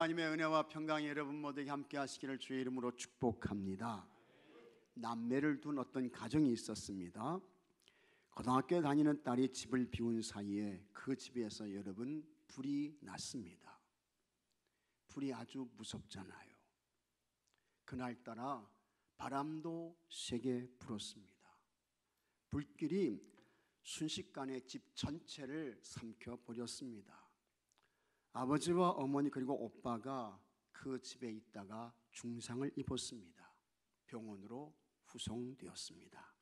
하나님의 은혜와 평강이 여러분 모두에게 함께 하시기를 주의 이름으로 축복합니다. 남매를 둔 어떤 가정이 있었습니다. 고등학교에 다니는 딸이 집을 비운 사이에 그 집에서 여러분 불이 났습니다. 불이 아주 무섭잖아요. 그날따라 바람도 세게 불었습니다. 불길이 순식간에 집 전체를 삼켜버렸습니다. 아버지와 어머니 그리고 오빠가 그 집에 있다가 중상을 입었습니다. 병원으로 후송되었습니다.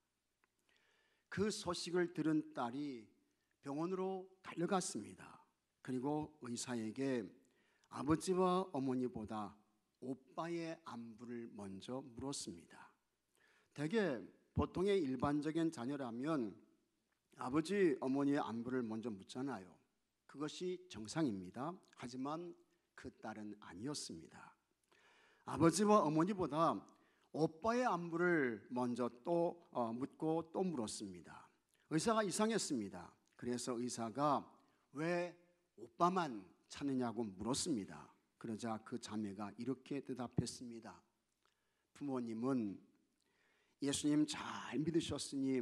그 소식을 들은 딸이 병원으로 달려갔습니다. 그리고 의사에게 아버지와 어머니보다 오빠의 안부를 먼저 물었습니다. 대개 보통의 일반적인 자녀라면 아버지, 어머니의 안부를 먼저 묻잖아요. 그것이 정상입니다. 하지만 그 딸은 아니었습니다. 아버지와 어머니보다 오빠의 안부를 먼저 또 묻고 또 물었습니다. 의사가 이상했습니다. 그래서 의사가 왜 오빠만 찾느냐고 물었습니다. 그러자 그 자매가 이렇게 대답했습니다. 부모님은 예수님 잘 믿으셨으니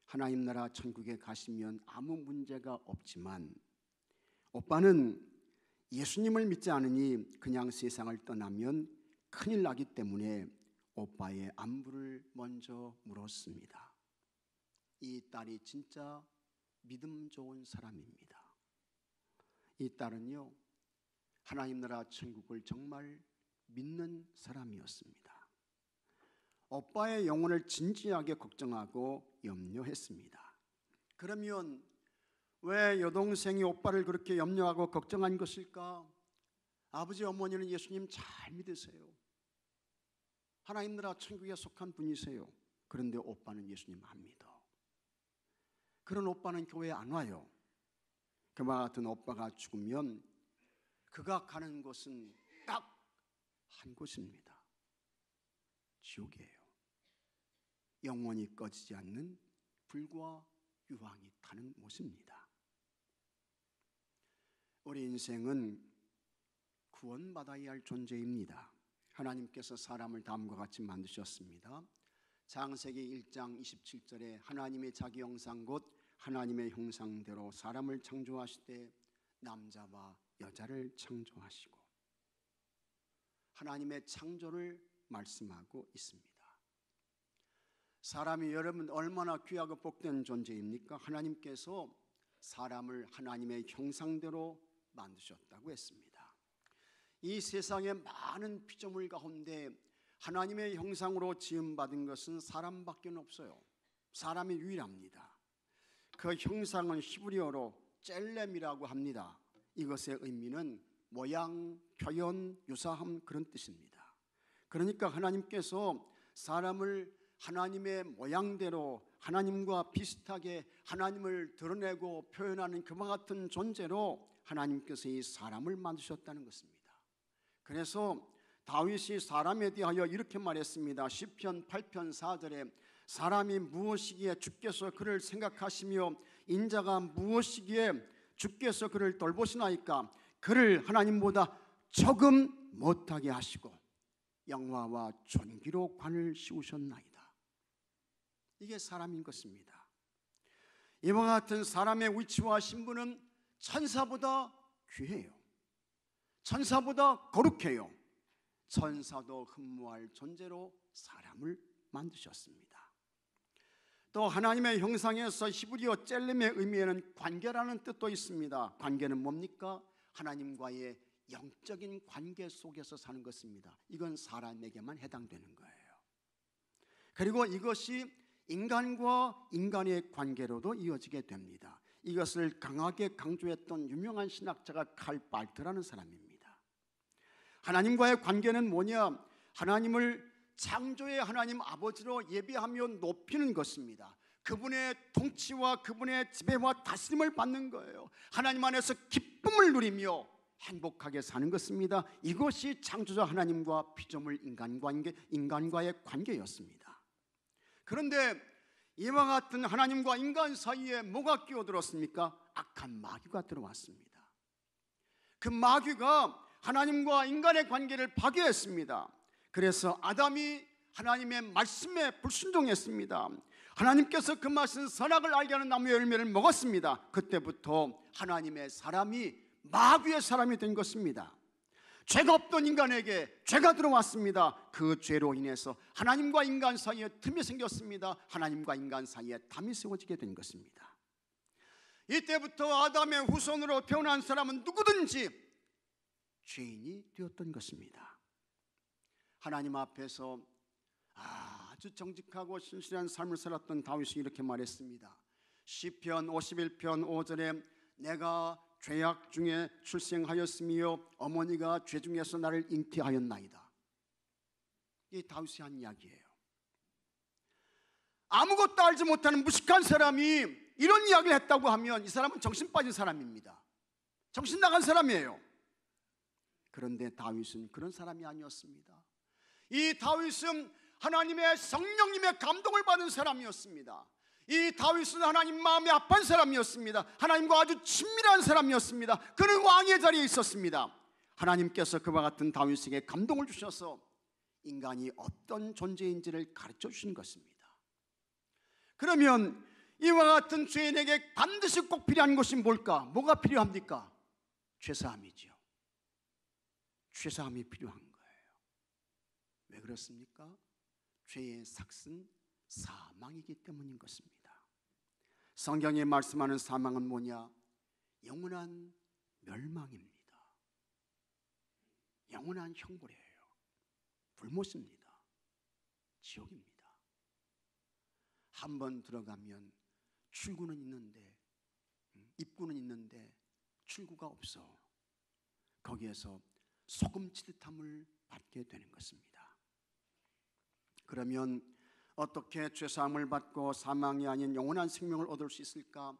하나님 나라 천국에 가시면 아무 문제가 없지만 오빠는 예수님을 믿지 않으니 그냥 세상을 떠나면 큰일 나기 때문에 오빠의 안부를 먼저 물었습니다. 이 딸이 진짜 믿음 좋은 사람입니다. 이 딸은요, 하나님 나라 천국을 정말 믿는 사람이었습니다. 오빠의 영혼을 진지하게 걱정하고 염려했습니다. 그러면 왜 여동생이 오빠를 그렇게 염려하고 걱정한 것일까? 아버지 어머니는 예수님 잘 믿으세요. 하나님 나라 천국에 속한 분이세요. 그런데 오빠는 예수님 안 믿어. 그런 오빠는 교회에 안 와요. 그와 같은 오빠가 죽으면 그가 가는 곳은 딱 한 곳입니다. 지옥이에요. 영원히 꺼지지 않는 불과 유황이 타는 못입니다. 우리 인생은 구원받아야 할 존재입니다. 하나님께서 사람을 다음과 같이 만드셨습니다. 창세기 1장 27절에 하나님의 자기 형상 곧 하나님의 형상대로 사람을 창조하시되 남자와 여자를 창조하시고, 하나님의 창조를 말씀하고 있습니다. 사람이 여러분 얼마나 귀하고 복된 존재입니까? 하나님께서 사람을 하나님의 형상대로 만드셨다고 했습니다. 이 세상의 많은 피조물 가운데 하나님의 형상으로 지음받은 것은 사람밖에 없어요. 사람이 유일합니다. 그 형상은 히브리어로 젤렘이라고 합니다. 이것의 의미는 모양, 표현, 유사함 그런 뜻입니다. 그러니까 하나님께서 사람을 하나님의 모양대로 하나님과 비슷하게 하나님을 드러내고 표현하는 그와 같은 존재로 하나님께서 이 사람을 만드셨다는 것입니다. 그래서 다윗이 사람에 대하여 이렇게 말했습니다. 시편 8편 4절에 사람이 무엇이기에 주께서 그를 생각하시며 인자가 무엇이기에 주께서 그를 돌보시나이까. 그를 하나님보다 조금 못하게 하시고 영화와 존귀로 관을 씌우셨나이다. 이게 사람인 것입니다. 이와 같은 사람의 위치와 신분은 천사보다 귀해요. 천사보다 거룩해요. 천사도 흠모할 존재로 사람을 만드셨습니다. 또 하나님의 형상에서 히브리어 젤렘의 의미에는 관계라는 뜻도 있습니다. 관계는 뭡니까? 하나님과의 영적인 관계 속에서 사는 것입니다. 이건 사람에게만 해당되는 거예요. 그리고 이것이 인간과 인간의 관계로도 이어지게 됩니다. 이것을 강하게 강조했던 유명한 신학자가 칼 발트라는 사람입니다. 하나님과의 관계는 뭐냐? 하나님을 창조의 하나님 아버지로 예배하며 높이는 것입니다. 그분의 통치와 그분의 지배와 다스림을 받는 거예요. 하나님 안에서 기쁨을 누리며 행복하게 사는 것입니다. 이것이 창조자 하나님과 피조물 인간과의 관계였습니다. 그런데 이와 같은 하나님과 인간 사이에 뭐가 끼어들었습니까? 악한 마귀가 들어왔습니다. 그 마귀가 하나님과 인간의 관계를 파괴했습니다. 그래서 아담이 하나님의 말씀에 불순종했습니다. 하나님께서 금하신 선악을 알게 하는 나무의 열매를 먹었습니다. 그때부터 하나님의 사람이 마귀의 사람이 된 것입니다. 죄가 없던 인간에게 죄가 들어왔습니다. 그 죄로 인해서 하나님과 인간 사이에 틈이 생겼습니다. 하나님과 인간 사이에 담이 세워지게 된 것입니다. 이때부터 아담의 후손으로 태어난 사람은 누구든지 죄인이 되었던 것입니다. 하나님 앞에서 아주 정직하고 신실한 삶을 살았던 다윗이 이렇게 말했습니다. 시편 51편 5절에 내가 죄악 중에 출생하였으며 어머니가 죄 중에서 나를 잉태하였나이다. 이 다윗이 한 이야기예요. 아무것도 알지 못하는 무식한 사람이 이런 이야기를 했다고 하면 이 사람은 정신 빠진 사람입니다. 정신 나간 사람이에요. 그런데 다윗은 그런 사람이 아니었습니다. 이 다윗은 하나님의 성령님의 감동을 받은 사람이었습니다. 이 다윗은 하나님 마음에 아픈 사람이었습니다. 하나님과 아주 친밀한 사람이었습니다. 그는 왕의 자리에 있었습니다. 하나님께서 그와 같은 다윗에게 감동을 주셔서 인간이 어떤 존재인지를 가르쳐 주신 것입니다. 그러면 이와 같은 죄인에게 반드시 꼭 필요한 것이 뭘까? 뭐가 필요합니까? 죄사함이죠. 죄사함이 필요한 거예요. 왜 그렇습니까? 죄의 삭은 사망이기 때문인 것입니다. 성경에 말씀하는 사망은 뭐냐? 영원한 멸망입니다. 영원한 형벌이에요. 불못입니다. 지옥입니다. 한번 들어가면 출구는 있는데, 입구는 있는데 출구가 없어. 거기에서 소금 치듯함을 받게 되는 것입니다. 그러면 어떻게 죄사함을 받고 사망이 아닌 영원한 생명을 얻을 수 있을까?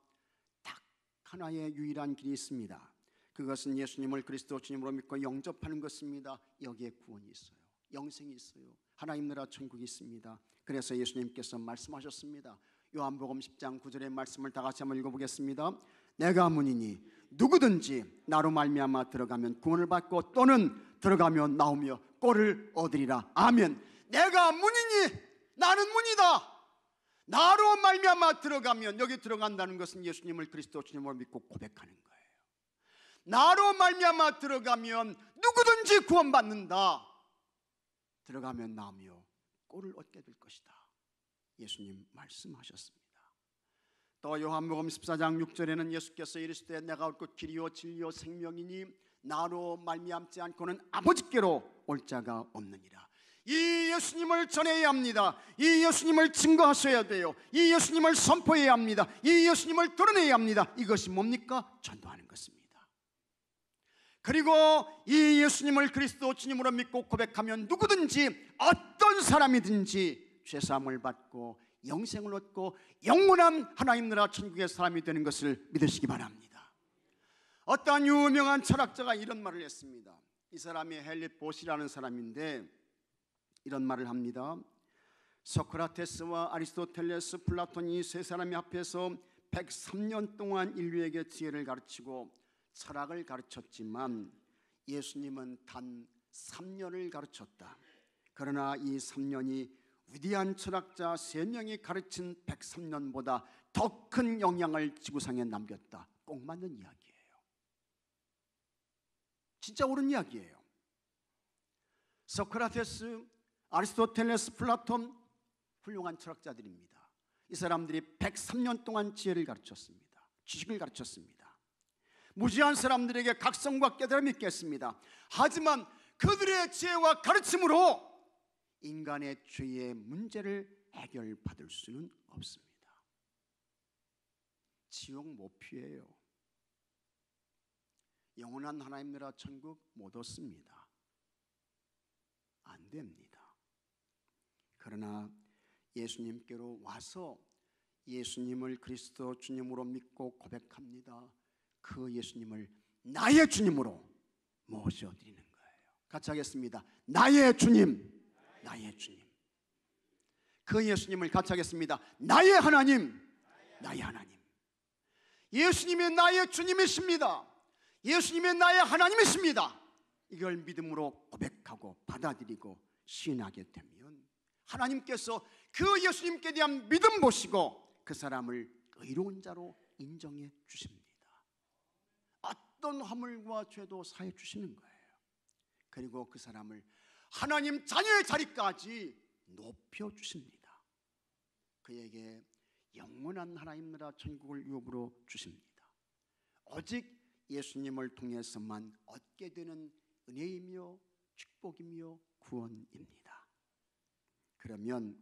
딱 하나의 유일한 길이 있습니다. 그것은 예수님을 그리스도 주님으로 믿고 영접하는 것입니다. 여기에 구원이 있어요. 영생이 있어요. 하나님 나라 천국이 있습니다. 그래서 예수님께서 말씀하셨습니다. 요한복음 10장 9절의 말씀을 다 같이 한번 읽어보겠습니다. 내가 문이니 누구든지 나로 말미암아 들어가면 구원을 받고 또는 들어가면 나오며 꼴을 얻으리라. 아멘. 내가 문이니 나는 문이다. 나로 말미암아 들어가면, 여기 들어간다는 것은 예수님을 그리스도 주님으로 믿고 고백하는 거예요. 나로 말미암아 들어가면 누구든지 구원받는다. 들어가면 나오며 꼴을 얻게 될 것이다. 예수님 말씀하셨습니다. 또 요한복음 14장 6절에는 예수께서 이르시되 내가 올 것 길이요 진리요 생명이니 나로 말미암지 않고는 아버지께로 올 자가 없느니라. 이 예수님을 전해야 합니다. 이 예수님을 증거하셔야 돼요. 이 예수님을 선포해야 합니다. 이 예수님을 드러내야 합니다. 이것이 뭡니까? 전도하는 것입니다. 그리고 이 예수님을 그리스도 주님으로 믿고 고백하면 누구든지 어떤 사람이든지 죄사함을 받고 영생을 얻고 영원한 하나님 나라 천국의 사람이 되는 것을 믿으시기 바랍니다. 어떤 유명한 철학자가 이런 말을 했습니다. 이 사람이 헨리 보시라는 사람인데 이런 말을 합니다. 소크라테스와 아리스토텔레스, 플라톤이 세 사람이 합해서 103년 동안 인류에게 지혜를 가르치고 철학을 가르쳤지만 예수님은 단 3년을 가르쳤다. 그러나 이 3년이 위대한 철학자 3명이 가르친 103년보다 더 큰 영향을 지구상에 남겼다. 꼭 맞는 이야기예요. 진짜 옳은 이야기예요. 소크라테스, 아리스토텔레스, 플라톤 훌륭한 철학자들입니다. 이 사람들이 103년 동안 지혜를 가르쳤습니다. 지식을 가르쳤습니다. 무지한 사람들에게 각성과 깨달음이 있겠습니다. 하지만 그들의 지혜와 가르침으로 인간의 죄의 문제를 해결받을 수는 없습니다. 지옥 못 피해요. 영원한 하나님 나라 천국 못 얻습니다. 안 됩니다. 그러나 예수님께로 와서 예수님을 그리스도 주님으로 믿고 고백합니다. 그 예수님을 나의 주님으로 모셔드리는 거예요. 같이 하겠습니다. 나의 주님, 나의 주님. 그 예수님을 같이 하겠습니다. 나의 하나님, 나의 하나님. 예수님이 나의 주님이십니다. 예수님이 나의 하나님이십니다. 이걸 믿음으로 고백하고 받아들이고 시인하게 되면 하나님께서 그 예수님께 대한 믿음 보시고 그 사람을 의로운 자로 인정해 주십니다. 어떤 허물과 죄도 사해 주시는 거예요. 그리고 그 사람을 하나님 자녀의 자리까지 높여 주십니다. 그에게 영원한 하나님 나라 천국을 유업으로 주십니다. 오직 예수님을 통해서만 얻게 되는 은혜이며 축복이며 구원입니다. 그러면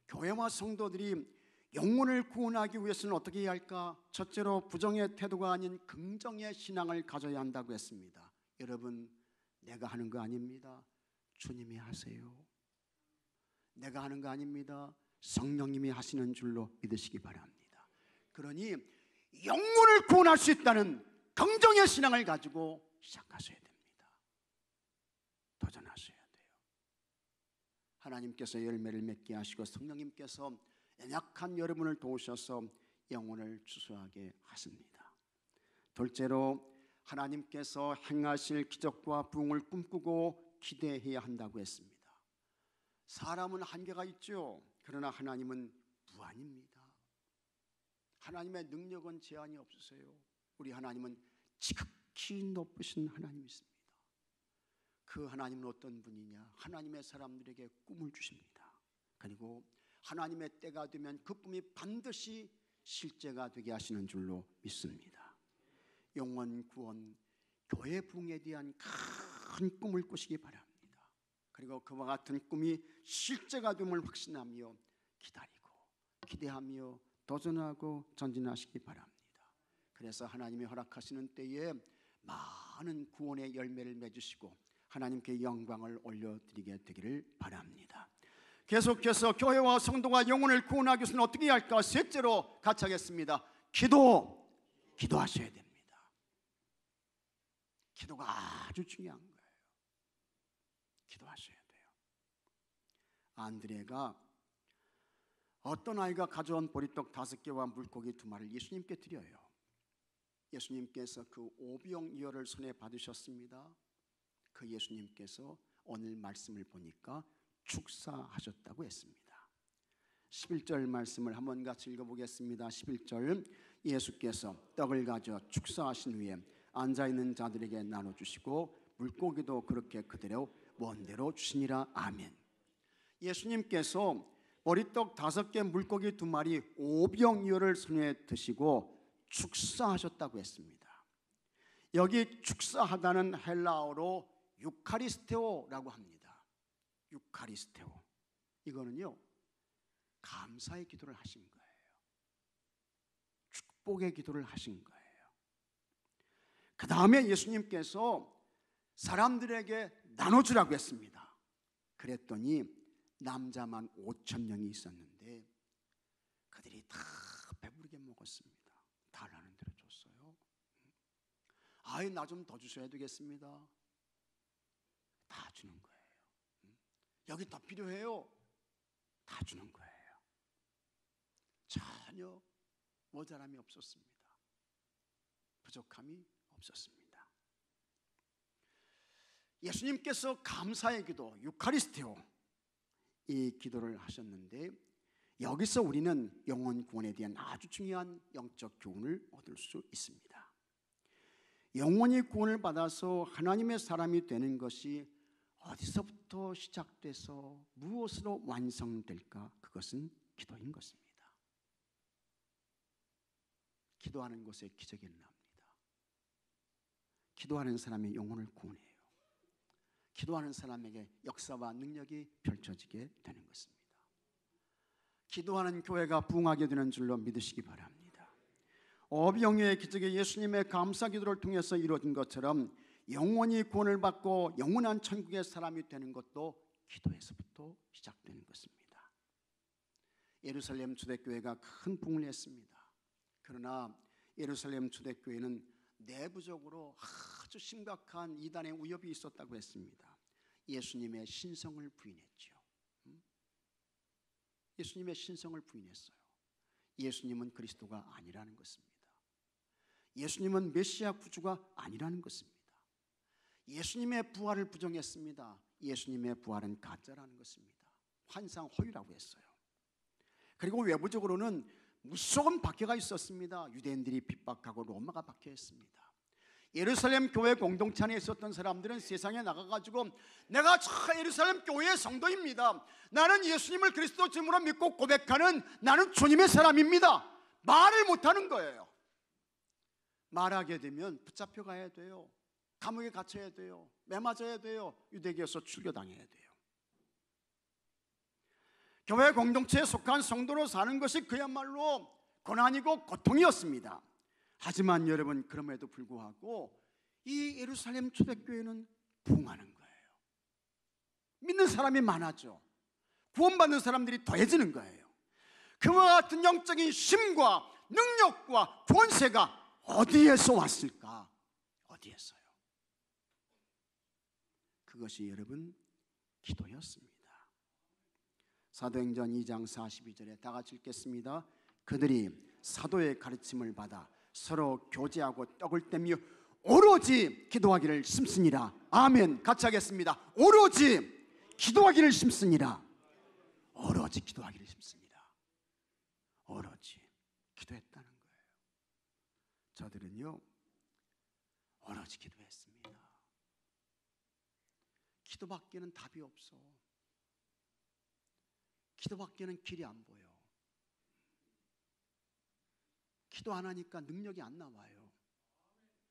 교회와 성도들이 영혼을 구원하기 위해서는 어떻게 해야 할까? 첫째로 부정의 태도가 아닌 긍정의 신앙을 가져야 한다고 했습니다. 여러분, 내가 하는 거 아닙니다. 주님이 하세요. 내가 하는 거 아닙니다. 성령님이 하시는 줄로 믿으시기 바랍니다. 그러니 영혼을 구원할 수 있다는 긍정의 신앙을 가지고 시작하셔야 됩니다. 도전하셔야 돼요. 하나님께서 열매를 맺게 하시고 성령님께서 연약한 여러분을 도우셔서 영혼을 추수하게 하십니다. 둘째로 하나님께서 행하실 기적과 부흥을 꿈꾸고 기대해야 한다고 했습니다. 사람은 한계가 있죠. 그러나 하나님은 무한입니다. 하나님의 능력은 제한이 없으세요. 우리 하나님은 지극히 높으신 하나님이십니다. 그 하나님은 어떤 분이냐? 하나님의 사람들에게 꿈을 주십니다. 그리고 하나님의 때가 되면 그 꿈이 반드시 실제가 되게 하시는 줄로 믿습니다. 영원 구원, 교회 부흥에 대한 큰 꿈을 꾸시기 바랍니다. 그리고 그와 같은 꿈이 실제가 됨을 확신하며 기다리고 기대하며 도전하고 전진하시기 바랍니다. 그래서 하나님이 허락하시는 때에 많은 구원의 열매를 맺으시고 하나님께 영광을 올려드리게 되기를 바랍니다. 계속해서 교회와 성도가 영혼을 구원하기 위해서는 어떻게 해야 할까? 셋째로 같이 하겠습니다. 기도하셔야 됩니다. 기도가 아주 중요한 거예요. 기도하셔야 돼요. 안드레가 어떤 아이가 가져온 보리떡 5개와 물고기 2마리를 예수님께 드려요. 예수님께서 그 오병이어를 손에 받으셨습니다. 그 예수님께서 오늘 말씀을 보니까 축사하셨다고 했습니다. 11절 말씀을 한번 같이 읽어보겠습니다. 11절, 예수께서 떡을 가져 축사하신 후에 앉아있는 자들에게 나눠주시고 물고기도 그렇게 그대로 원대로 주시니라. 아멘. 예수님께서 보리떡 5개 물고기 2마리 오병이어를 손에 드시고 축사하셨다고 했습니다. 여기 축사하다는 헬라어로 유카리스테오라고 합니다. 유카리스테오, 이거는요 감사의 기도를 하신 거예요. 축복의 기도를 하신 거예요. 그 다음에 예수님께서 사람들에게 나눠주라고 했습니다. 그랬더니 남자만 5,000명이 있었는데 그들이 다 배부르게 먹었습니다. 달라는 대로 줬어요. 아이, 나 좀 더 주셔야 되겠습니다. 다 주는 거예요. 여기 더 필요해요. 다 주는 거예요. 전혀 모자람이 없었습니다. 부족함이 없었습니다. 예수님께서 감사의 기도, 유카리스테오, 이 기도를 하셨는데 여기서 우리는 영혼 구원에 대한 아주 중요한 영적 교훈을 얻을 수 있습니다. 영혼이 구원을 받아서 하나님의 사람이 되는 것이 어디서부터 시작돼서 무엇으로 완성될까? 그것은 기도인 것입니다. 기도하는 것에 기적이 일어납니다. 기도하는 사람의 영혼을 구원해요. 기도하는 사람에게 역사와 능력이 펼쳐지게 되는 것입니다. 기도하는 교회가 부흥하게 되는 줄로 믿으시기 바랍니다. 오병이어의 기적이 예수님의 감사 기도를 통해서 이루어진 것처럼 영원히 구원을 받고 영원한 천국의 사람이 되는 것도 기도에서부터 시작되는 것입니다. 예루살렘 초대교회가 큰 부흥을 했습니다. 그러나 예루살렘 초대교회는 내부적으로 아주 심각한 이단의 위협이 있었다고 했습니다. 예수님의 신성을 부인했죠. 예수님의 신성을 부인했어요. 예수님은 그리스도가 아니라는 것입니다. 예수님은 메시아 구주가 아니라는 것입니다. 예수님의 부활을 부정했습니다. 예수님의 부활은 가짜라는 것입니다. 환상 허위라고 했어요. 그리고 외부적으로는 무서운 박해가 있었습니다. 유대인들이 핍박하고 로마가 박해했습니다. 예루살렘 교회 공동체 안에 있었던 사람들은 세상에 나가가지고 내가 저 예루살렘 교회의 성도입니다, 나는 예수님을 그리스도 주님으로 믿고 고백하는 나는 주님의 사람입니다, 말을 못하는 거예요. 말하게 되면 붙잡혀 가야 돼요. 감옥에 갇혀야 돼요. 매맞아야 돼요. 유대교에서 출교당해야 돼요. 교회 공동체에 속한 성도로 사는 것이 그야말로 고난이고 고통이었습니다. 하지만 여러분, 그럼에도 불구하고 이 예루살렘 초대교회는 부흥하는 거예요. 믿는 사람이 많아져. 구원받는 사람들이 더해지는 거예요. 그와 같은 영적인 힘과 능력과 권세가 어디에서 왔을까? 어디에서요? 그것이 여러분 기도였습니다. 사도행전 2장 42절에 다 같이 읽겠습니다. 그들이 사도의 가르침을 받아 서로 교제하고 떡을 떼며 오로지 기도하기를 심쓰니라. 아멘. 같이 하겠습니다. 오로지 기도하기를 심쓰니라. 오로지 기도하기를 심쓰니라. 오로지 기도했다는 거예요. 저들은요 오로지 기도했습니다. 기도밖에는 답이 없어. 기도밖에는 길이 안 보여. 기도 안 하니까 능력이 안 나와요.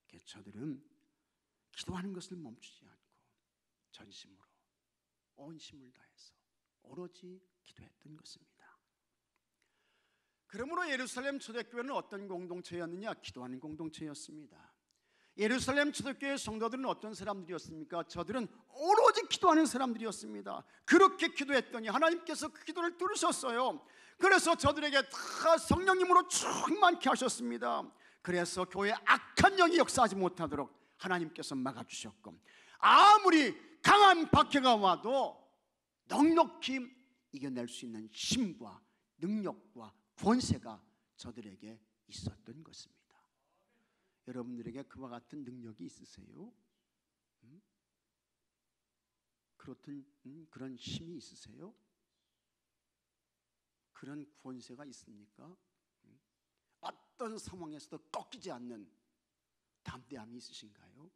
그래서 저들은 기도하는 것을 멈추지 않고 전심으로 온 힘을 다해서 오로지 기도했던 것입니다. 그러므로 예루살렘 초대교회는 어떤 공동체였느냐? 기도하는 공동체였습니다. 예루살렘 초대교회 성도들은 어떤 사람들이었습니까? 저들은 오로지 기도하는 사람들이었습니다. 그렇게 기도했더니 하나님께서 그 기도를 들으셨어요. 그래서 저들에게 다 성령님으로 충만케 하셨습니다. 그래서 교회에 악한 영이 역사하지 못하도록 하나님께서 막아주셨고, 아무리 강한 박해가 와도 넉넉히 이겨낼 수 있는 힘과 능력과 권세가 저들에게 있었던 것입니다. 여러분들에게 그와 같은 능력이 있으세요? 그런 힘이 있으세요? 그런 권세가 있습니까? 어떤 상황에서도 꺾이지 않는 담대함이 있으신가요?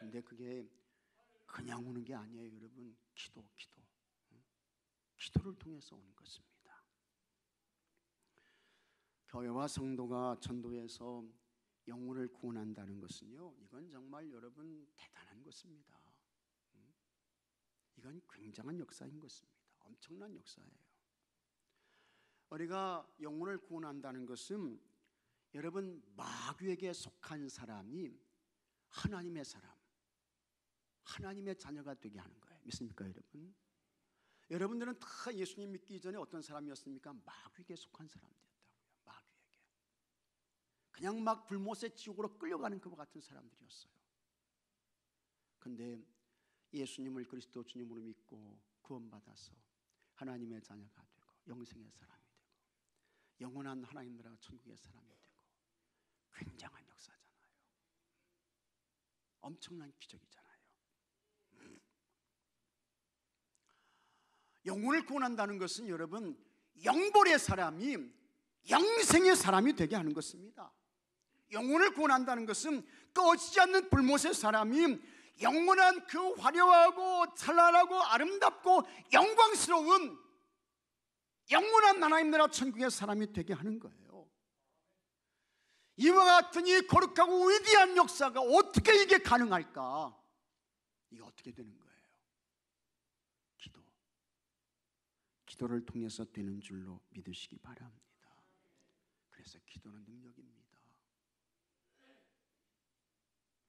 근데 그게 그냥 오는 게 아니에요, 여러분. 기도를 통해서 오는 것입니다. 교회와 성도가 전도해서 영혼을 구원한다는 것은요, 이건 정말 여러분 대단한 것입니다. 이건 굉장한 역사인 것입니다. 엄청난 역사예요. 우리가 영혼을 구원한다는 것은 여러분 마귀에게 속한 사람이 하나님의 사람, 하나님의 자녀가 되게 하는 거예요. 믿습니까, 여러분? 여러분들은 다 예수님 믿기 전에 어떤 사람이었습니까? 마귀에게 속한 사람들이었다고요. 마귀에게. 그냥 막 불못의 지옥으로 끌려가는 그와 같은 사람들이었어요. 근데 예수님을 그리스도 주님으로 믿고 구원받아서 하나님의 자녀가 되고 영생의 사람이 되고 영원한 하나님 나라 천국의 사람이 되고 굉장한 역사잖아요. 엄청난 기적이잖아요. 영혼을 구원한다는 것은 여러분 영벌의 사람이 영생의 사람이 되게 하는 것입니다. 영혼을 구원한다는 것은 꺼지지 않는 불못의 사람이 영원한 그 화려하고 찬란하고 아름답고 영광스러운 영원한 하나님 나라 천국의 사람이 되게 하는 거예요. 이와 같은 이 거룩하고 위대한 역사가 어떻게 이게 가능할까? 이게 어떻게 되는 거예요? 기도를 통해서 되는 줄로 믿으시기 바랍니다. 그래서 기도는 능력입니다.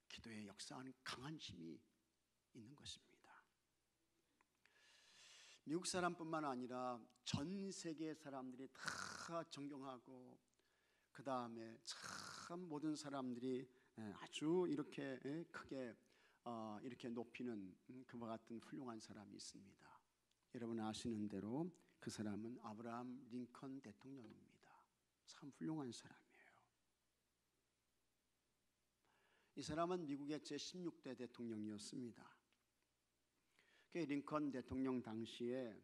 기도에 역사하는 강한 힘이 있는 것입니다. 미국 사람뿐만 아니라 전 세계 사람들이 다 존경하고 그 다음에 참 모든 사람들이 아주 이렇게 크게 이렇게 높이는 그와 같은 훌륭한 사람이 있습니다. 여러분 아시는 대로 그 사람은 아브라함 링컨 대통령입니다. 참 훌륭한 사람이에요. 이 사람은 미국의 제16대 대통령이었습니다. 링컨 대통령 당시에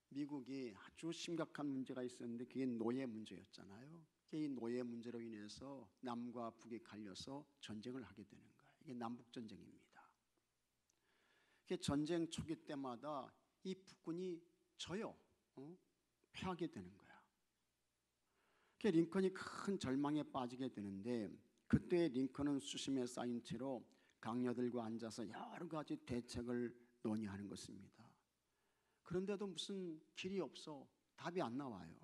미국이 아주 심각한 문제가 있었는데 그게 노예 문제였잖아요. 이 노예 문제로 인해서 남과 북이 갈려서 전쟁을 하게 되는 거예요. 이게 남북전쟁입니다. 전쟁 초기 때마다 이 북군이 져요. 패하게 되는 거야. 링컨이 큰 절망에 빠지게 되는데 그때 링컨은 수심에 쌓인 채로 강요들과 앉아서 여러 가지 대책을 논의하는 것입니다. 그런데도 무슨 길이 없어. 답이 안 나와요.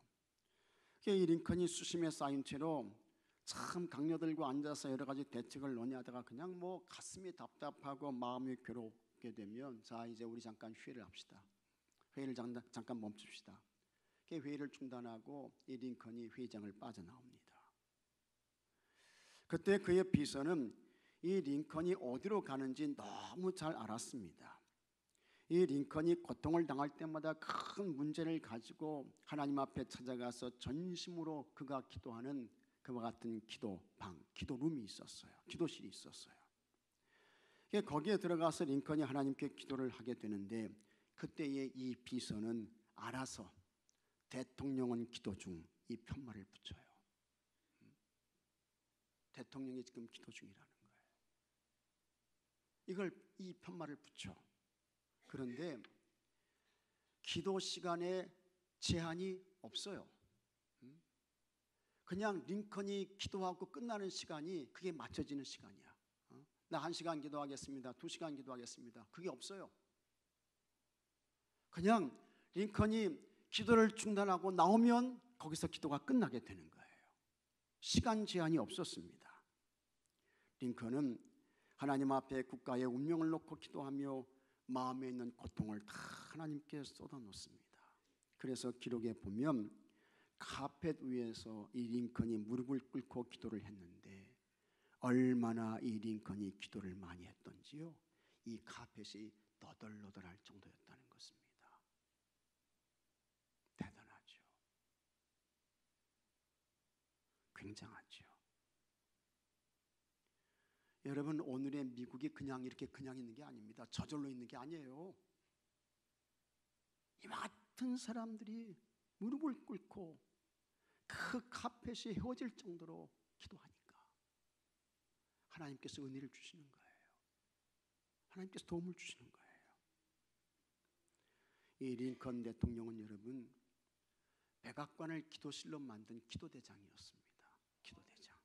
이 링컨이 수심에 쌓인 채로 참 강요들과 앉아서 여러 가지 대책을 논의하다가 그냥 뭐 가슴이 답답하고 마음이 괴롭게 되면 자 이제 우리 잠깐 휴회를 합시다. 회의를 잠깐 멈춥시다. 회의를 중단하고 이 링컨이 회의장을 빠져나옵니다. 그때 그의 비서는 이 링컨이 어디로 가는지 너무 잘 알았습니다. 이 링컨이 고통을 당할 때마다 큰 문제를 가지고 하나님 앞에 찾아가서 전심으로 그가 기도하는 그와 같은 기도방, 기도룸이 있었어요. 기도실이 있었어요. 거기에 들어가서 링컨이 하나님께 기도를 하게 되는데 그때의 이 비서는 알아서 대통령은 기도 중 이 편말을 붙여요. 대통령이 지금 기도 중이라는 거예요. 이걸 이 편말을 붙여. 그런데 기도 시간에 제한이 없어요. 그냥 링컨이 기도하고 끝나는 시간이 그게 맞춰지는 시간이야. 나 1시간 기도하겠습니다. 2시간 기도하겠습니다. 그게 없어요. 그냥 링컨이 기도를 중단하고 나오면 거기서 기도가 끝나게 되는 거예요. 시간 제한이 없었습니다. 링컨은 하나님 앞에 국가의 운명을 놓고 기도하며 마음에 있는 고통을 다 하나님께 쏟아놓습니다. 그래서 기록에 보면 카펫 위에서 이 링컨이 무릎을 꿇고 기도를 했는데 얼마나 이 링컨이 기도를 많이 했던지요. 이 카펫이 너덜너덜할 정도였다는 것입니다. 대단하죠. 굉장하죠. 여러분 오늘의 미국이 그냥 이렇게 그냥 있는 게 아닙니다. 저절로 있는 게 아니에요. 이 같은 사람들이 무릎을 꿇고 그 카펫이 헤어질 정도로 기도하니까 하나님께서 은혜를 주시는 거예요. 하나님께서 도움을 주시는 거예요. 이 링컨 대통령은 여러분 백악관을 기도실로 만든 기도대장이었습니다. 기도대장.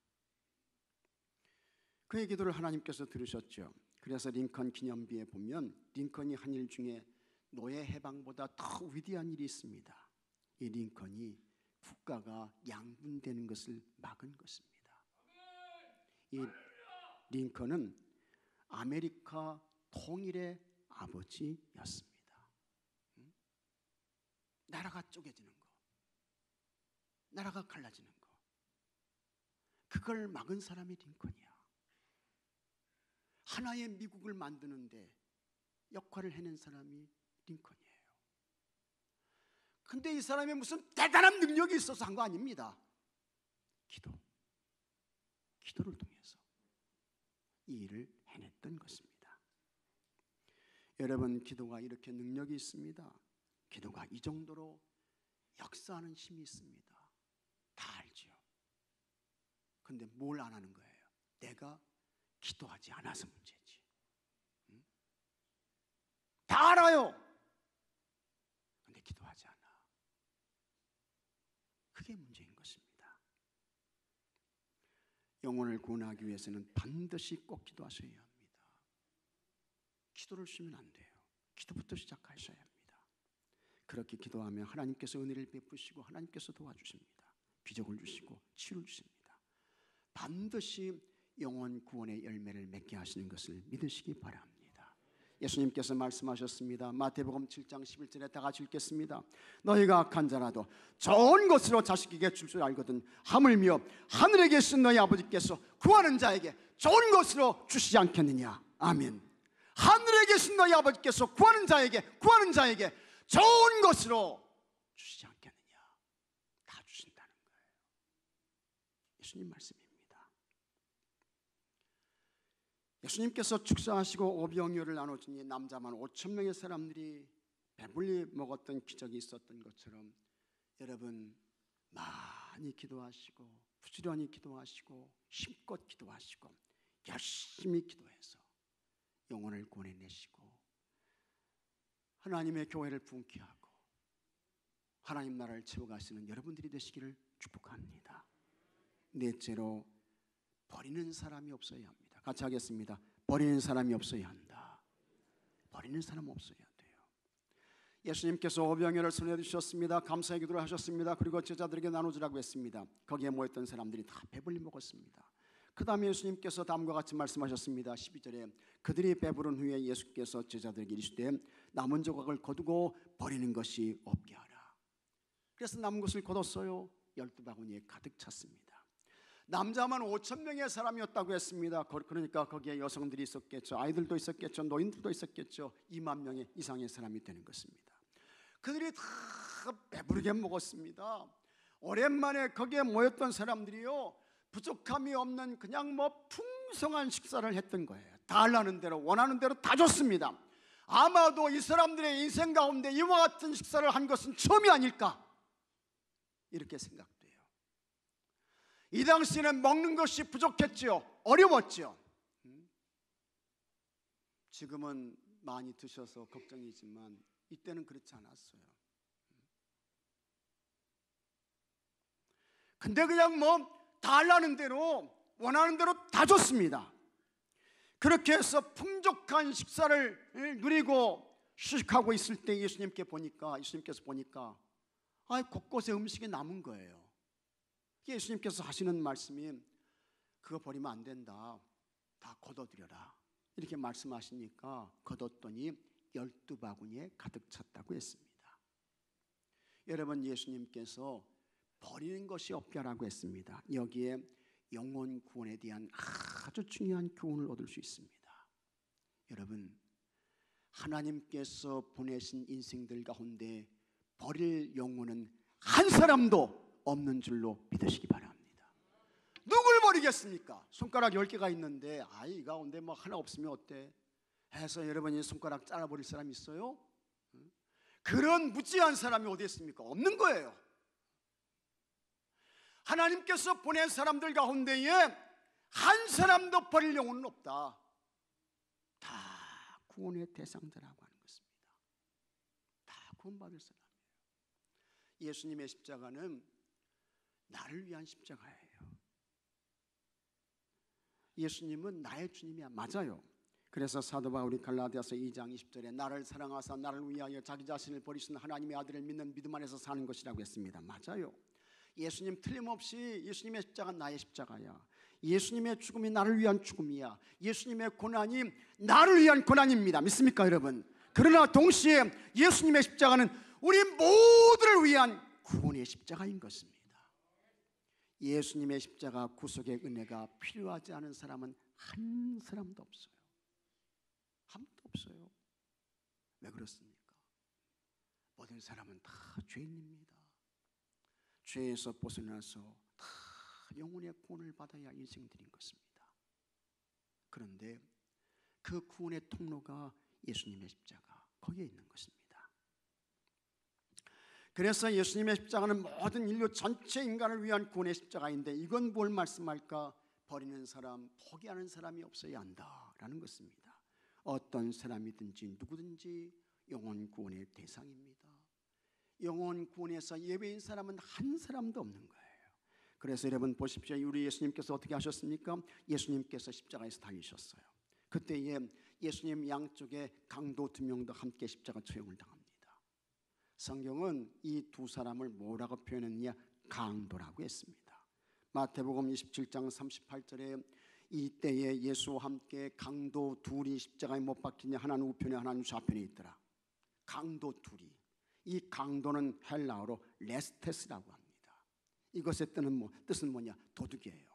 그의 기도를 하나님께서 들으셨죠. 그래서 링컨 기념비에 보면 링컨이 한 일 중에 노예 해방보다 더 위대한 일이 있습니다. 이 링컨이 국가가 양분되는 것을 막은 것입니다. 이 링컨은 아메리카 통일의 아버지였습니다. 나라가 쪼개지는 거, 나라가 갈라지는 거, 그걸 막은 사람이 링컨이야. 하나의 미국을 만드는데 역할을 해낸 사람이 링컨이에요. 근데 이 사람이 무슨 대단한 능력이 있어서 한 거 아닙니다. 기도를 통해서 이 일을 해냈던 것입니다. 여러분 기도가 이렇게 능력이 있습니다. 기도가 이 정도로 역사하는 힘이 있습니다. 다 알지요. 근데 뭘 안 하는 거예요? 내가 기도하지 않아서 문제지. 다 알아요. 근데 기도하지 않아. 그게 문제인 것입니다. 영혼을 구원하기 위해서는 반드시 꼭 기도하셔야 합니다. 기도를 쉬면 안 돼요. 기도부터 시작하셔야 합니다. 그렇게 기도하면 하나님께서 은혜를 베푸시고 하나님께서 도와주십니다. 기적을 주시고 치유를 주십니다. 반드시 영혼 구원의 열매를 맺게 하시는 것을 믿으시기 바랍니다. 예수님께서 말씀하셨습니다. 마태복음 7장 11절에 다 같이 읽겠습니다. 너희가 악한 자라도 좋은 것으로 자식에게 줄 줄 알거든 하물며 하늘에 계신 너희 아버지께서 구하는 자에게 좋은 것으로 주시지 않겠느냐. 아멘. 하늘에 계신 너희 아버지께서 구하는 자에게 좋은 것으로 주시지 않겠느냐. 다 주신다는 거예요. 예수님 말씀입니다. 예수님께서 축사하시고 오병이어를 나눠주니 남자만 5천 명의 사람들이 배불리 먹었던 기적이 있었던 것처럼 여러분 많이 기도하시고 부지런히 기도하시고 힘껏 기도하시고 열심히 기도해서 영혼을 구원해내시고 하나님의 교회를 부흥케 하고 하나님 나라를 채워가시는 여러분들이 되시기를 축복합니다. 넷째로 버리는 사람이 없어야 합니다. 같이 하겠습니다. 버리는 사람이 없어야 한다. 버리는 사람 없어야 돼요. 예수님께서 오병이어를 손에 드셨습니다. 감사의 기도를 하셨습니다. 그리고 제자들에게 나누주라고 했습니다. 거기에 모였던 사람들이 다 배불리 먹었습니다. 그 다음에 예수님께서 다음과 같이 말씀하셨습니다. 12절에 그들이 배부른 후에 예수께서 제자들에게 이르시되 남은 조각을 거두고 버리는 것이 없게 하라. 그래서 남은 것을 거뒀어요. 12바구니에 가득 찼습니다. 남자만 5천 명의 사람이었다고 했습니다. 그러니까 거기에 여성들이 있었겠죠. 아이들도 있었겠죠. 노인들도 있었겠죠. 2만 명의 이상의 사람이 되는 것입니다. 그들이 다 배부르게 먹었습니다. 오랜만에 거기에 모였던 사람들이요, 부족함이 없는 그냥 풍성한 식사를 했던 거예요. 달라는 대로 원하는 대로 다 줬습니다. 아마도 이 사람들의 인생 가운데 이와 같은 식사를 한 것은 처음이 아닐까 이렇게 생각돼요. 이 당시에는 먹는 것이 부족했죠. 어려웠죠. 지금은 많이 드셔서 걱정이지만 이때는 그렇지 않았어요. 근데 그냥 달라는 대로 원하는 대로 다 줬습니다. 그렇게 해서 풍족한 식사를 누리고 휴식하고 있을 때 예수님께서 보니까 곳곳에 음식이 남은 거예요. 예수님께서 하시는 말씀이 그거 버리면 안 된다. 다 걷어들여라. 이렇게 말씀하시니까 걷었더니 12바구니에 가득 찼다고 했습니다. 여러분, 예수님께서 버리는 것이 없게 하라고 했습니다. 여기에 영혼 구원에 대한 아주 중요한 교훈을 얻을 수 있습니다. 여러분, 하나님께서 보내신 인생들 가운데 버릴 영혼은 한 사람도 없는 줄로 믿으시기 바랍니다. 누굴 버리겠습니까? 손가락 10개가 있는데 이 가운데 하나 없으면 어때? 해서 여러분이 손가락 잘라버릴 사람이 있어요? 그런 무지한 사람이 어디 있습니까? 없는 거예요. 하나님께서 보낸 사람들 가운데에 한 사람도 버릴 영혼은 없다. 다 구원의 대상자라고 하는 것입니다. 다 구원받을 사람이에요. 예수님의 십자가는 나를 위한 십자가예요. 예수님은 나의 주님이야. 맞아요. 그래서 사도 바울이 갈라디아서 2장 20절에 나를 사랑하사 나를 위하여 자기 자신을 버리신 하나님의 아들을 믿는 믿음 안에서 사는 것이라고 했습니다. 맞아요. 예수님 틀림없이 예수님의 십자가는 나의 십자가야. 예수님의 죽음이 나를 위한 죽음이야. 예수님의 고난이 나를 위한 고난입니다. 믿습니까 여러분? 그러나 동시에 예수님의 십자가는 우리 모두를 위한 구원의 십자가인 것입니다. 예수님의 십자가 구속의 은혜가 필요하지 않은 사람은 한 사람도 없어요. 아무도 없어요. 왜 그렇습니까? 모든 사람은 다 죄인입니다. 죄에서 벗어나서 다 영혼의 구원을 받아야 인생들인 것입니다. 그런데 그 구원의 통로가 예수님의 십자가, 거기에 있는 것입니다. 그래서 예수님의 십자가는 모든 인류 전체 인간을 위한 구원의 십자가인데 이건 뭘 말씀할까? 버리는 사람, 포기하는 사람이 없어야 한다라는 것입니다. 어떤 사람이든지 누구든지 영혼 구원의 대상입니다. 영혼 구원에서 예외인 사람은 한 사람도 없는 거예요. 그래서 여러분 보십시오. 우리 예수님께서 어떻게 하셨습니까? 예수님께서 십자가에서 달리셨어요. 그때에 예수님 양쪽에 강도 2명도 함께 십자가 처형을 당합니다. 성경은 이 두 사람을 뭐라고 표현했느냐? 강도라고 했습니다. 마태복음 27장 38절에 이때에 예수와 함께 강도 둘이 십자가에 못 박히냐, 하나는 우편에 하나는 좌편에 있더라. 강도 둘이. 이 강도는 헬라어로 레스테스라고 합니다. 이것의 뜻은 뭐냐? 도둑이에요.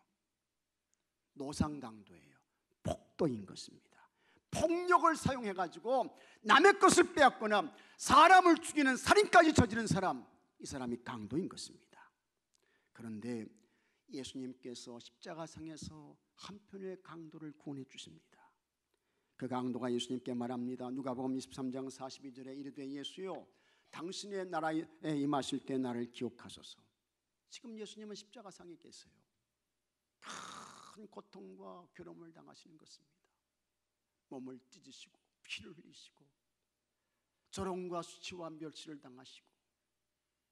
노상강도예요. 폭도인 것입니다. 폭력을 사용해가지고 남의 것을 빼앗거나 사람을 죽이는 살인까지 저지른 사람, 이 사람이 강도인 것입니다. 그런데 예수님께서 십자가상에서 한편의 강도를 구원해 주십니다. 그 강도가 예수님께 말합니다. 누가복음 23장 42절에 이르되 예수여 당신의 나라에 임하실 때 나를 기억하소서. 지금 예수님은 십자가상에 계세요. 큰 고통과 괴로움을 당하시는 것입니다. 몸을 찢으시고 피를 흘리시고 조롱과 수치와 멸시를 당하시고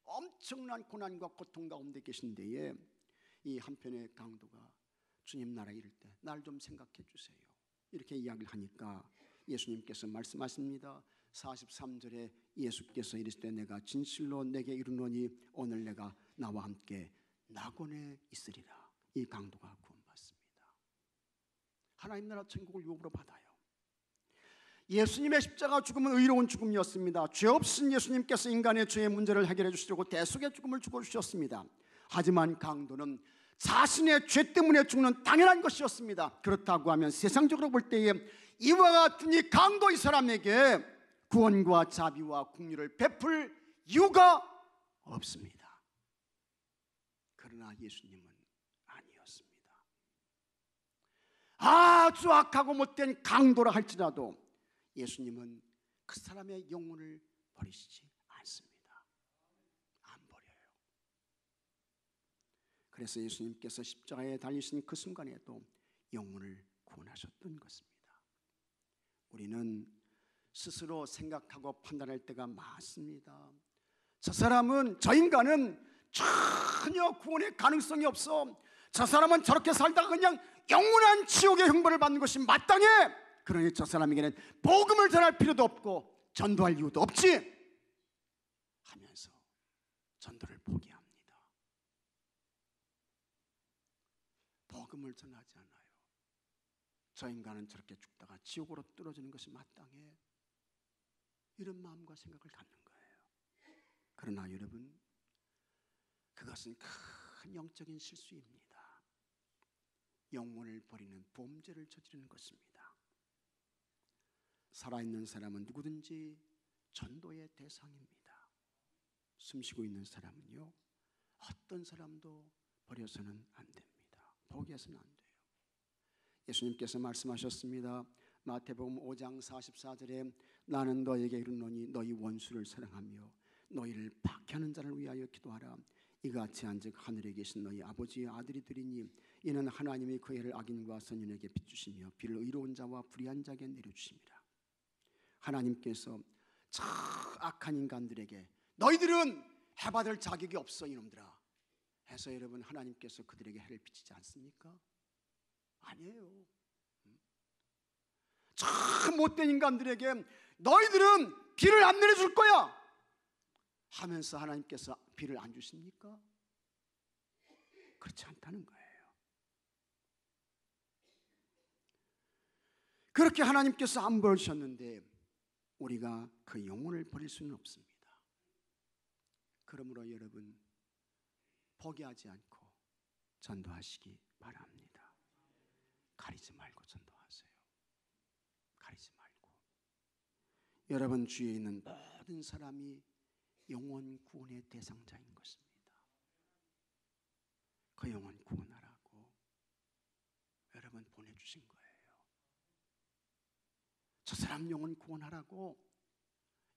엄청난 고난과 고통 가운데 계신 데에 이 한편의 강도가 주님 나라에 이를 때 날 좀 생각해 주세요, 이렇게 이야기를 하니까 예수님께서 말씀하십니다. 43절에 예수께서 이르시되 내가 진실로 내게 이르노니 오늘 내가 나와 함께 낙원에 있으리라. 이 강도가 구원받습니다. 하나님 나라 천국을 유업으로 받아요. 예수님의 십자가 죽음은 의로운 죽음이었습니다. 죄 없으신 예수님께서 인간의 죄의 문제를 해결해 주시려고 대속의 죽음을 죽어주셨습니다. 하지만 강도는 자신의 죄 때문에 죽는 당연한 것이었습니다. 그렇다고 하면 세상적으로 볼 때에 이와 같은 이 강도 이 사람에게 구원과 자비와 긍휼을 베풀 이유가 없습니다. 그러나 예수님은 아니었습니다. 아주 악하고 못된 강도라 할지라도 예수님은 그 사람의 영혼을 버리시지 않습니다. 안 버려요. 그래서 예수님께서 십자가에 달리신 그 순간에도 영혼을 구원하셨던 것입니다. 우리는 스스로 생각하고 판단할 때가 많습니다. 저 인간은 전혀 구원의 가능성이 없어. 저 사람은 저렇게 살다가 그냥 영원한 지옥의 형벌을 받는 것이 마땅해. 그러니 저 사람에게는 복음을 전할 필요도 없고 전도할 이유도 없지 하면서 전도를 포기합니다. 복음을 전하지 않아요. 저 인간은 저렇게 죽다가 지옥으로 떨어지는 것이 마땅해, 이런 마음과 생각을 갖는 거예요. 그러나 여러분, 그것은 큰 영적인 실수입니다. 영혼을 버리는 범죄를 저지르는 것입니다. 살아있는 사람은 누구든지 전도의 대상입니다. 숨쉬고 있는 사람은요, 어떤 사람도 버려서는 안 됩니다. 포기해서는 안 돼요. 예수님께서 말씀하셨습니다. 마태복음 5장 44절에 나는 너에게 이르노니 너희 원수를 사랑하며 너희를 박해하는 자를 위하여 기도하라. 이같이 한즉 하늘에 계신 너희 아버지의 아들이 되리니 이는 하나님이 그 해를 악인과 선인에게 비추시며 비를 의로운 자와 불의한 자에게 내려주심이라. 하나님께서 참 악한 인간들에게 너희들은 해받을 자격이 없어 이놈들아 해서 여러분 하나님께서 그들에게 해를 비치지 않습니까? 아니에요. 참 못된 인간들에게 너희들은 비를 안 내려줄 거야 하면서 하나님께서 비를 안 주십니까? 그렇지 않다는 거예요. 그렇게 하나님께서 안 버리셨는데 우리가 그 영혼을 버릴 수는 없습니다. 그러므로 여러분 포기하지 않고 전도하시기 바랍니다. 가리지 말고 전도하세요. 가리지 말고. 여러분 주위에 있는 모든 사람이 영혼 구원의 대상자인 것입니다. 그 영혼 구원하라고 여러분 보내주신 거예요. 저 사람 영혼 구원하라고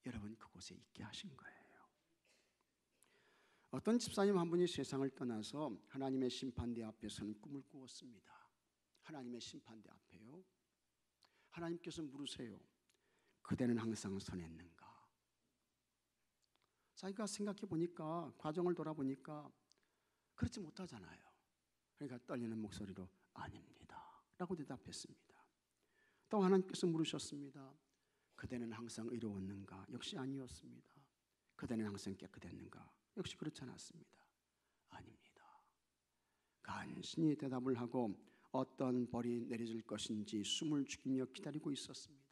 여러분 그곳에 있게 하신 거예요. 어떤 집사님 한 분이 세상을 떠나서 하나님의 심판대 앞에서는 꿈을 꾸었습니다. 하나님의 심판대 앞에요. 하나님께서 물으세요. 그대는 항상 선했는가? 자기가 생각해 보니까 과정을 돌아보니까 그렇지 못하잖아요. 그러니까 떨리는 목소리로 아닙니다 라고 대답했습니다. 또 하나님께서 물으셨습니다. 그대는 항상 의로웠는가? 역시 아니었습니다. 그대는 항상 깨끗했는가? 역시 그렇지 않았습니다. 아닙니다. 간신히 대답을 하고 어떤 벌이 내려질 것인지 숨을 죽이며 기다리고 있었습니다.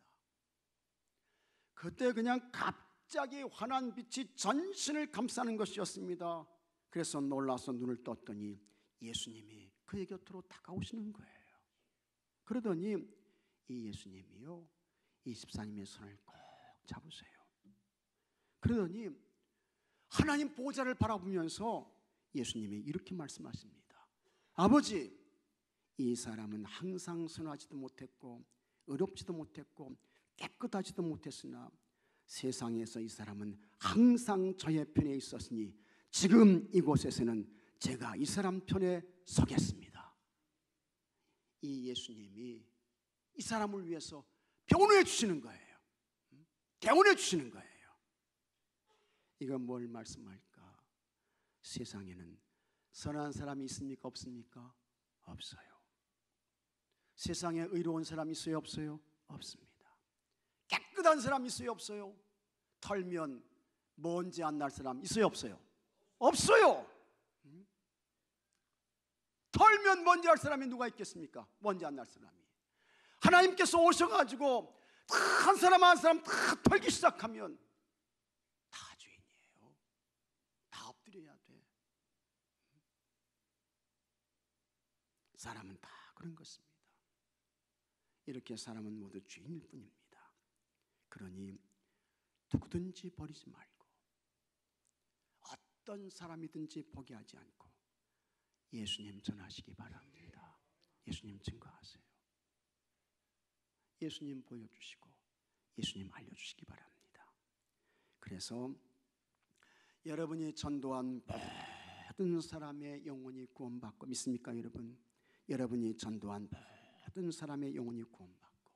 그때 그냥 갑자기 환한 빛이 전신을 감싸는 것이었습니다. 그래서 놀라서 눈을 떴더니 예수님이 그의 곁으로 다가오시는 거예요. 그러더니 이 예수님이요, 이 집사님의 손을 꼭 잡으세요. 그러더니 하나님 보좌를 바라보면서 예수님이 이렇게 말씀하십니다. 아버지, 이 사람은 항상 선하지도 못했고 의롭지도 못했고 깨끗하지도 못했으나 세상에서 이 사람은 항상 저의 편에 있었으니 지금 이곳에서는 제가 이 사람 편에 서겠습니다. 이 예수님이 이 사람을 위해서 변호해 주시는 거예요. 개원해 주시는 거예요. 이건 뭘 말씀할까? 세상에는 선한 사람이 있습니까? 없습니까? 없어요. 세상에 의로운 사람이 있어요? 없어요? 없습니다. 깨끗한 사람 있어요? 없어요? 털면 먼지 안 날 사람 있어요? 없어요? 없어요. 털면 먼지 날 사람이 누가 있겠습니까? 먼지 안 날 사람이. 하나님께서 오셔가지고 한 사람 한 사람 다 털기 시작하면 다 죄인이에요. 다 엎드려야 돼. 사람은 다 그런 것입니다. 이렇게 사람은 모두 죄인일 뿐입니다. 그러니 누구든지 버리지 말고 어떤 사람이든지 포기하지 않고 예수님 전하시기 바랍니다. 예수님 증거하세요. 예수님 보여주시고 예수님 알려주시기 바랍니다. 그래서 여러분이 전도한 모든 사람의 영혼이 구원받고, 믿습니까 여러분? 여러분이 전도한 모든 사람의 영혼이 구원받고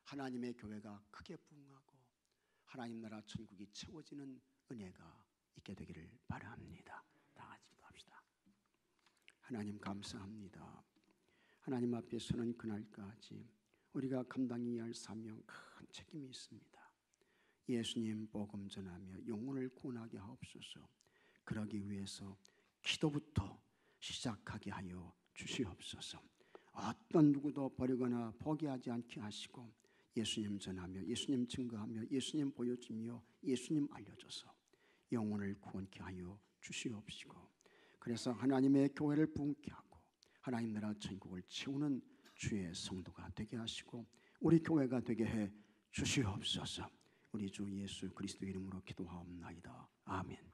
하나님의 교회가 크게 부흥하고 하나님 나라 천국이 채워지는 은혜가 있게 되기를 바랍니다. 다 같이 기도합시다. 하나님 감사합니다. 하나님 앞에 서는 그날까지 우리가 감당해야 할 사명, 큰 책임이 있습니다. 예수님 복음 전하며 영혼을 구원하게 하옵소서. 그러기 위해서 기도부터 시작하게 하여 주시옵소서. 어떤 누구도 버리거나 포기하지 않게 하시고 예수님 전하며 예수님 증거하며 예수님 보여주며 예수님 알려줘서 영혼을 구원케 하여 주시옵시고, 그래서 하나님의 교회를 부흥케 하고 하나님 나라 천국을 채우는 주의 성도가 되게 하시고 우리 교회가 되게 해 주시옵소서. 우리 주 예수 그리스도 이름으로 기도하옵나이다. 아멘.